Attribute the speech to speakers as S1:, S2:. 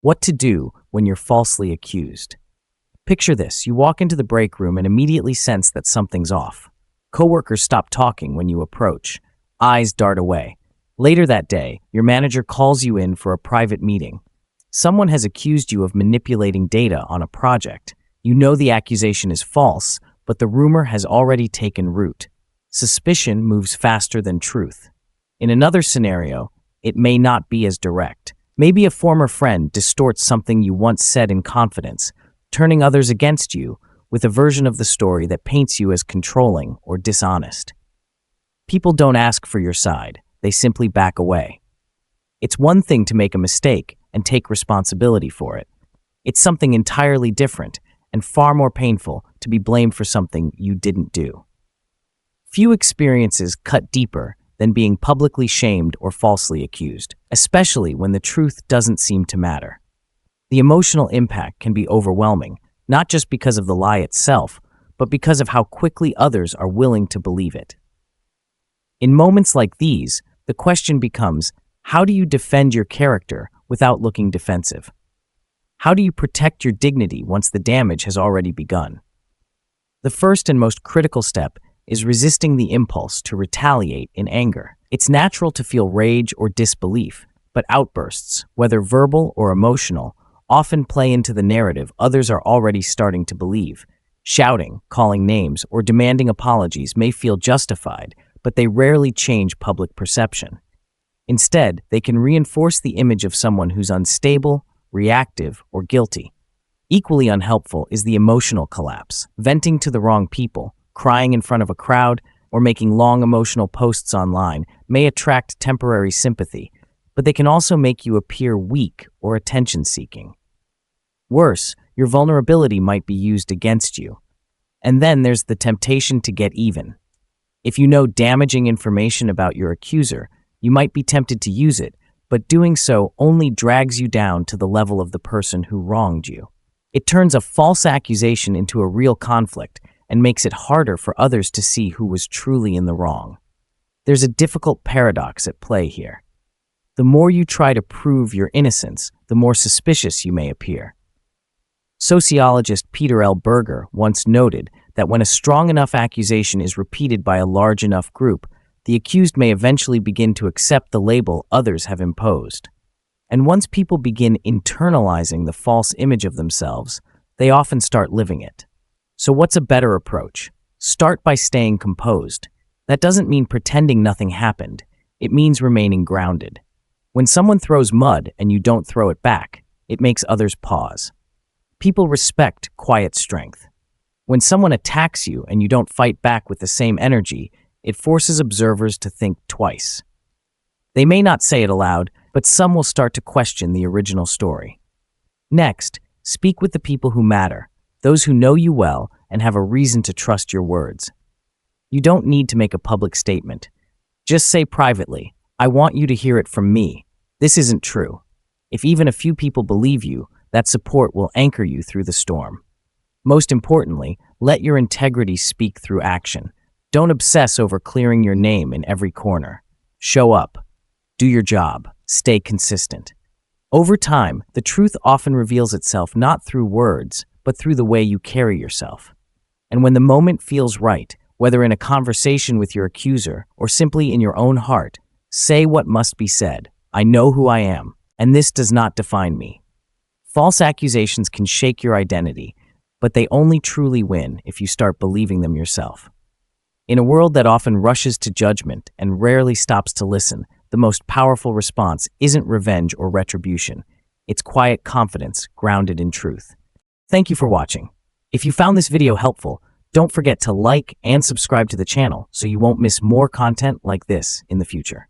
S1: What to do when you're falsely accused. Picture this. You walk into the break room and immediately sense that something's off. Coworkers stop talking when you approach. Eyes dart away. Later that day, your manager calls you in for a private meeting. Someone has accused you of manipulating data on a project. You know the accusation is false, but the rumor has already taken root. Suspicion moves faster than truth. In another scenario, it may not be as direct. Maybe a former friend distorts something you once said in confidence, turning others against you with a version of the story that paints you as controlling or dishonest. People don't ask for your side, they simply back away. It's one thing to make a mistake and take responsibility for it. It's something entirely different and far more painful to be blamed for something you didn't do. Few experiences cut deeper than being publicly shamed or falsely accused, especially when the truth doesn't seem to matter. The emotional impact can be overwhelming, not just because of the lie itself, but because of how quickly others are willing to believe it. In moments like these, the question becomes, how do you defend your character without looking defensive? How do you protect your dignity once the damage has already begun? The first and most critical step is resisting the impulse to retaliate in anger. It's natural to feel rage or disbelief, but outbursts, whether verbal or emotional, often play into the narrative others are already starting to believe. Shouting, calling names, or demanding apologies may feel justified, but they rarely change public perception. Instead, they can reinforce the image of someone who's unstable, reactive, or guilty. Equally unhelpful is the emotional collapse. Venting to the wrong people, crying in front of a crowd, or making long emotional posts online may attract temporary sympathy, but they can also make you appear weak or attention-seeking. Worse, your vulnerability might be used against you. And then there's the temptation to get even. If you know damaging information about your accuser, you might be tempted to use it, but doing so only drags you down to the level of the person who wronged you. It turns a false accusation into a real conflict and makes it harder for others to see who was truly in the wrong. There's a difficult paradox at play here. The more you try to prove your innocence, the more suspicious you may appear. Sociologist Peter L. Berger once noted that when a strong enough accusation is repeated by a large enough group, the accused may eventually begin to accept the label others have imposed. And once people begin internalizing the false image of themselves, they often start living it. So what's a better approach? Start by staying composed. That doesn't mean pretending nothing happened. It means remaining grounded. When someone throws mud and you don't throw it back, it makes others pause. People respect quiet strength. When someone attacks you and you don't fight back with the same energy, it forces observers to think twice. They may not say it aloud, but some will start to question the original story. Next, speak with the people who matter, those who know you well and have a reason to trust your words. You don't need to make a public statement. Just say privately, "I want you to hear it from me. This isn't true." If even a few people believe you, that support will anchor you through the storm. Most importantly, let your integrity speak through action. Don't obsess over clearing your name in every corner. Show up. Do your job. Stay consistent. Over time, the truth often reveals itself not through words, but through the way you carry yourself. And when the moment feels right, whether in a conversation with your accuser or simply in your own heart, say what must be said. I know who I am, and this does not define me. False accusations can shake your identity, but they only truly win if you start believing them yourself. In a world that often rushes to judgment and rarely stops to listen, the most powerful response isn't revenge or retribution. It's quiet confidence grounded in truth. Thank you for watching. If you found this video helpful, don't forget to like and subscribe to the channel so you won't miss more content like this in the future.